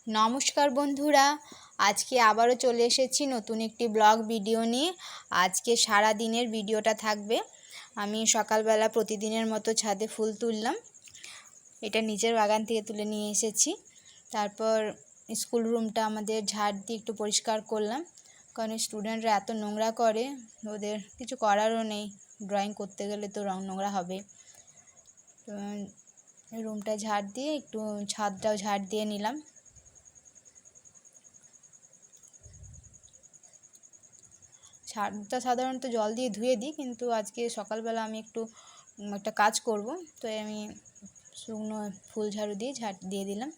নমস্কার বন্ধুরা, আজকে আবারও চলে এসেছি নতুন একটি ব্লগ ভিডিও নিয়ে। আজকে সারা দিনের ভিডিওটা থাকবে। আমি সকালবেলা প্রতিদিনের মতো ছাদে ফুল তুললাম। এটা নিজের বাগান থেকে তুলে নিয়ে এসেছি। তারপর স্কুল রুমটা আমাদের ঝাড় দিয়ে একটু পরিষ্কার করলাম, কারণ স্টুডেন্টরা এত নোংরা করে, ওদের কিছু করারও নেই। ড্রয়িং করতে গেলে তো নোংরা হবে। তো রুমটা ঝাড় দিয়ে একটু ছাদটাও ঝাড় দিয়ে নিলাম। ছাদটা সাধারণত জল দিয়ে ধুয়ে দিই, কিন্তু আজকে সকালবেলা আমি একটা কাজ করব, তো আমি শুকনো ফুল ঝাড়ু দিয়ে ঝাড় দিয়ে দিলাম।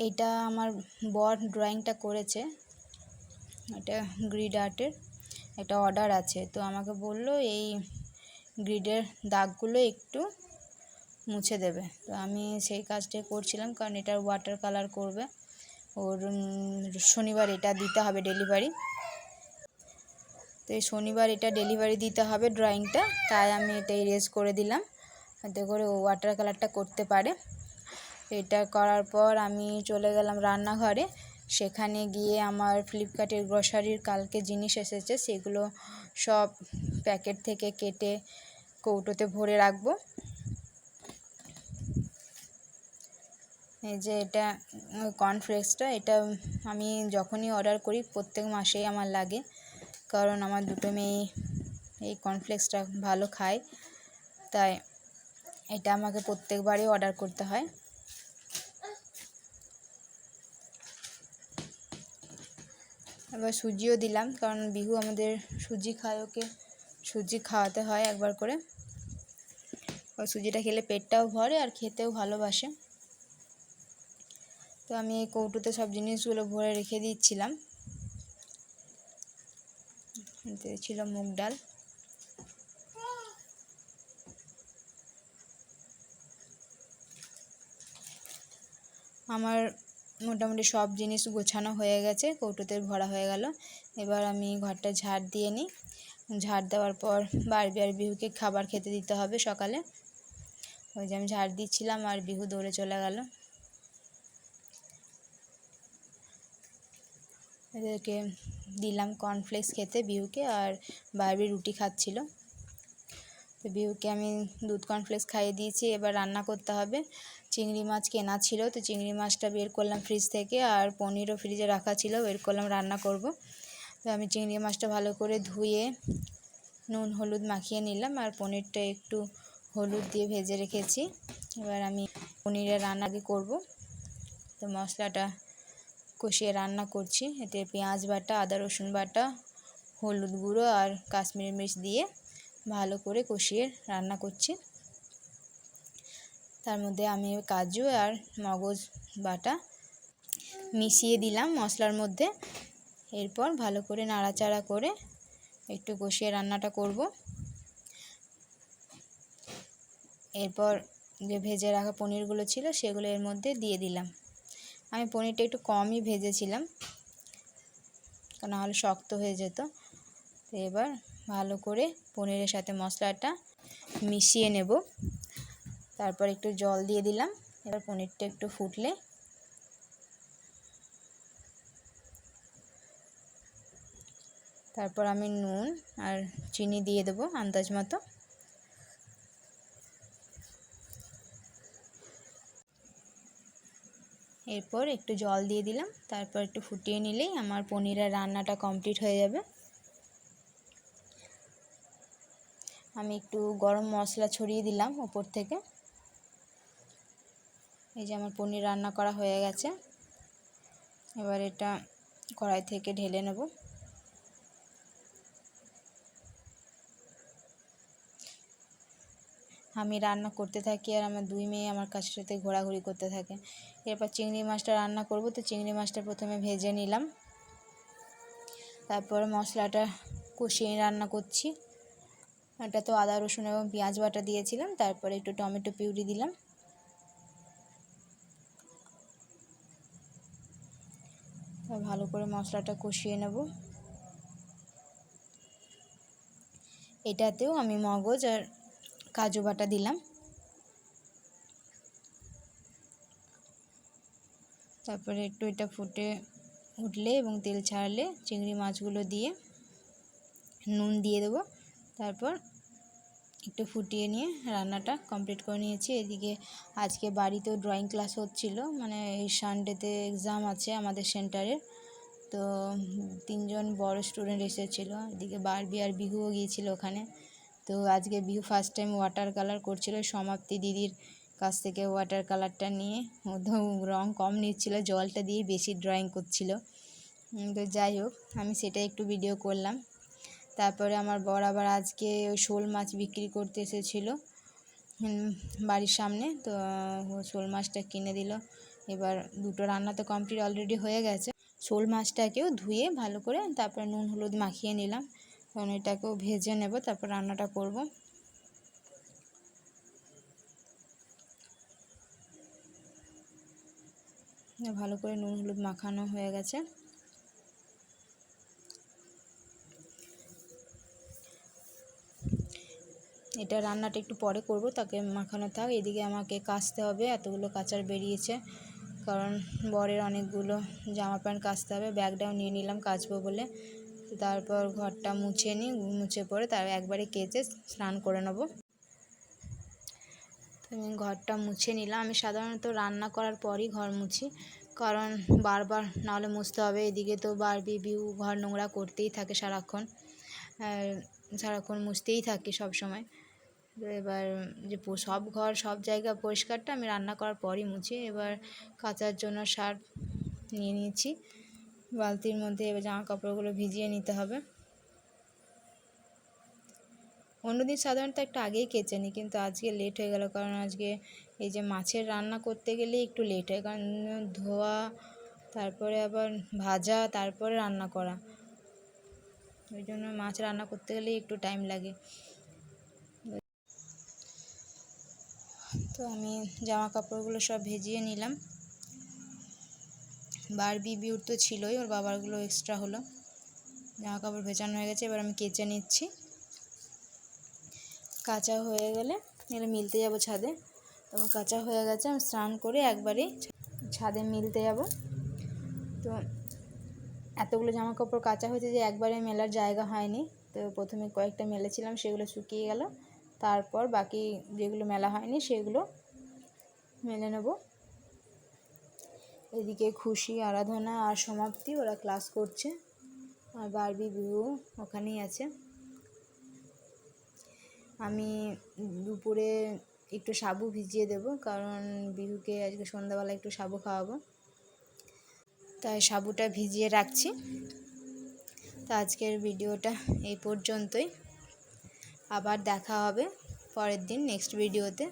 এইটা আমার বর ড্রয়িংটা করেছে, এটা গ্রিড আর্টের একটা অর্ডার আছে। তো আমাকে বললো এই গ্রিডের দাগগুলো একটু মুছে দেবে। তো আমি সেই কাজটাই করছিলাম, কারণ এটা ওয়াটার কালার করবে। ওর শনিবার এটা দিতে হবে ডেলিভারি। তো এই শনিবার এটা ডেলিভারি দিতে হবে ড্রয়িংটা, তাই আমি এটা ইরেজ করে দিলাম যাতে করে ও ওয়াটার কালারটা করতে পারে। এটা করার পর আমি চলে গেলাম রান্নাঘরে। সেখানে গিয়ে আমার ফ্লিপকার্টের গ্রসারির কালকে জিনিস এসেছে, সেগুলো সব প্যাকেট থেকে কেটে কৌটোতে ভরে রাখবো। এই যে এটা কর্নফ্লেক্সটা, এটা আমি যখনই অর্ডার করি প্রত্যেক মাসেই আমার লাগে, কারণ আমার দুটো মেয়ে এই কর্নফ্লেক্সটা ভালো খায়, তাই এটা আমাকে প্রত্যেকবারই অর্ডার করতে হয়। এবার সুজিও দিলাম, কারণ বিহু আমাদের সুজি খায়, ওকে সুজি খাওয়াতে হয় একবার করে। ওই সুজিটা খেলে পেটটাও ভরে আর খেতেও ভালোবাসে। তো আমি এই কৌটোতে সব জিনিসগুলো ভরে রেখে দিচ্ছিলাম। ছিল মুগ ডাল, আমার মোটামুটি সব জিনিস গোছানো হয়ে গেছে, কৌটোতে ভরা হয়ে গেল। এবার আমি ঘরটা ঝাড় দিয়ে নিই। ঝাড় দেওয়ার পর বারবি আর বিহুকে খাবার খেতে দিতে হবে সকালে। ওই যে আমি ঝাড় দিচ্ছিলাম আর বিহু দৌড়ে চলে গেল। এদেরকে দিলাম কর্নফ্লেক্স খেতে বিহুকে, আর বারবি রুটি খাচ্ছিল। তো বিহুকে আমি দুধ কর্নফ্লেক্স খাইয়ে দিয়েছি। এবার রান্না করতে হবে। চিংড়ি মাছ কেনা ছিল, তো চিংড়ি মাছটা বের করলাম ফ্রিজ থেকে, আর পনিরও ফ্রিজে রাখা ছিল, বের করলাম রান্না করব। তো আমি চিংড়ি মাছটা ভালো করে ধুয়ে নুন হলুদ মাখিয়ে নিলাম, আর পনিরটা একটু হলুদ দিয়ে ভেজে রেখেছি। এবার আমি পনিরের রান্না করব। তো মশলাটা কষিয়ে রান্না করছি, এতে পেঁয়াজ বাটা, আদা রসুন বাটা, হলুদ গুঁড়ো আর কাশ্মীরি মির্চ দিয়ে ভালো করে কষিয়ে রান্না করছি। তার মধ্যে আমি কাজু আর মগজ বাটা মিশিয়ে দিলাম মশলার মধ্যে। এরপর ভালো করে নাড়াচাড়া করে একটু কষিয়ে রান্নাটা করব। এরপর যে ভেজে রাখা পনিরগুলো ছিল সেগুলো এর মধ্যে দিয়ে দিলাম। আমি পনিরটা একটু কমই ভেজেছিলাম, নাহলে শক্ত হয়ে যেত। তো এবার ভালো করে পনিরের সাথে মশলাটা মিশিয়ে নেব। তারপর একটু জল দিয়ে দিলাম। এবার পনিরটা একটু ফুটলে তারপর আমি নুন আর চিনি দিয়ে দেবো আন্দাজ মতো। এরপর একটু জল দিয়ে দিলাম, তারপর একটু ফুটিয়ে নিলেই আমার পনিরের রান্নাটা কমপ্লিট হয়ে যাবে। আমি একটু গরম মশলা ছড়িয়ে দিলাম ওপর থেকে। এই যে আমার পনির রান্না করা হয়ে গেছে। এবার এটা কড়াই থেকে ঢেলে নেব। আমি রান্না করতে থাকি আর আমার দুই মেয়ে আমার কাছের সাথে ঘোরাঘুরি করতে থাকে। এরপর চিংড়ি মাছটা রান্না করব, তো চিংড়ি মাছটা প্রথমে ভেজে নিলাম, তারপর মশলাটা কষিয়ে রান্না করছি। এটা তো আদা রসুন এবং পেঁয়াজ বাটা দিয়েছিলাম, তারপরে একটু টমেটো পিউরি দিলাম। ভালো করে মশলাটা কষিয়ে নেব। এটাতেও আমি মগজ আর কাজু বাটা দিলাম, তারপরে একটু এটা ফুটে উঠলে এবং তেল ছাড়লে চিংড়ি মাছগুলো দিয়ে নুন দিয়ে দেবো। তারপর একটু ফুটিয়ে নিয়ে রান্নাটা কমপ্লিট করে নিয়েছি। এদিকে আজকে বাড়িতেও ড্রয়িং ক্লাস হচ্ছিলো, মানে এই সানডেতে এক্সাম আছে আমাদের সেন্টারে, তো 3জন বড় স্টুডেন্ট এসেছিলো। এদিকে বারবি আর বিহুও গিয়েছিলো ওখানে। তো আজকে Bihu first time water colour করছিল, সমাপ্তি দিদির কাছ থেকে ওয়াটার কালারটা নিয়ে, রং কম নিচ্ছিল, জলটা দিয়ে বেশি ড্রয়িং করছিল। তো যাই হোক, আমি সেটা একটু ভিডিও করলাম। তারপরে আমার বর আবার আজকে ওই শোল মাছ বিক্রি করতে এসেছিলো বাড়ির সামনে, তো শোল মাছটা কিনে দিল। এবার দুটো রান্না তো কমপ্লিট অলরেডি হয়ে গেছে। শোল মাছটাকেও ধুয়ে ভালো করে তারপরে নুন হলুদ মাখিয়ে নিলাম, কারণ এটাকেও ভেজে নেব, তারপর রান্নাটা করব। ভালো করে নুন হলুদ মাখানো হয়ে গেছে। এটা রান্নাটা একটু পরে করব, তাকে মাখানো থাক। এদিকে আমাকে কাচতে হবে, এতগুলো কাচার বেরিয়েছে, কারণ বরের অনেকগুলো জামা প্যান্ট কাচতে হবে। ব্যাগটাও নিয়ে নিলাম কাচবো বলে। তারপর ঘরটা মুছে নিই, মুছে পরে তার একবারে কেচে স্নান করে নেব। ঘরটা মুছে নিলাম। আমি সাধারণত রান্না করার পরই ঘর মুছি, কারণ বারবার নাহলে মুছতে হবে। এদিকে তো বারবি বিউ ঘর নোংরা করতেই থাকে সারাক্ষণ, সারাক্ষণ মুছতেই থাকি সব সময়। এবার যে সব ঘর সব জায়গা পরিষ্কারটা আমি রান্না করার পরই মুছি। এবার কাচার জন্য সার্ফ নিয়ে নিয়েছি বালতির মধ্যে, এবার জামা কাপড়গুলো ভিজিয়ে নিতে হবে। অন্যদিন সাধারণত একটু আগেই কেচে নিই, কিন্তু আজকে লেট হয়ে গেল, কারণ আজকে এই যে মাছের রান্না করতে গেলেই একটু লেট হয়, কারণ ধোয়া, তারপরে আবার ভাজা, তারপরে রান্না করা, ওই জন্য মাছ রান্না করতে গেলেই একটু টাইম লাগে। তো আমি জামা কাপড়গুলো সব ভিজিয়ে নিলাম। বারবি বিউর তো ছিলই, ওর বাবারগুলো এক্সট্রা হলো। জামা কাপড় ভেজানো হয়ে গেছে, এবার আমি কেচে নিচ্ছি। কাঁচা হয়ে গেলে এবার মিলতে যাব ছাদে। তোমার কাঁচা হয়ে গেছে, আমি স্নান করে একবারেই ছাদে মিলতে যাব। তো এতগুলো জামা কাপড় কাঁচা হয়েছে যে একবারে মেলার জায়গা হয়নি, তো প্রথমে কয়েকটা মেলেছিলাম, সেগুলো শুকিয়ে গেল। তারপর বাকি যেগুলো মেলা হয়নি সেগুলো মেলে নেব। এদিকে খুশি, আরাধনা আর সমাপ্তি ওরা ক্লাস করছে, আর বারবি বিহু ওখানেই আছে। আমি দুপুরে একটু সাবু ভিজিয়ে দেব, কারণ বিহুকে আজকে সন্ধ্যাবেলা একটু সাবু খাওয়াবো, তাই সাবুটা ভিজিয়ে রাখছি। তো আজকের ভিডিওটা এই পর্যন্তই, আবার দেখা হবে পরের দিন নেক্সট ভিডিওতে।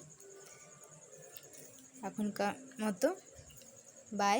এখনকার মতো বাই।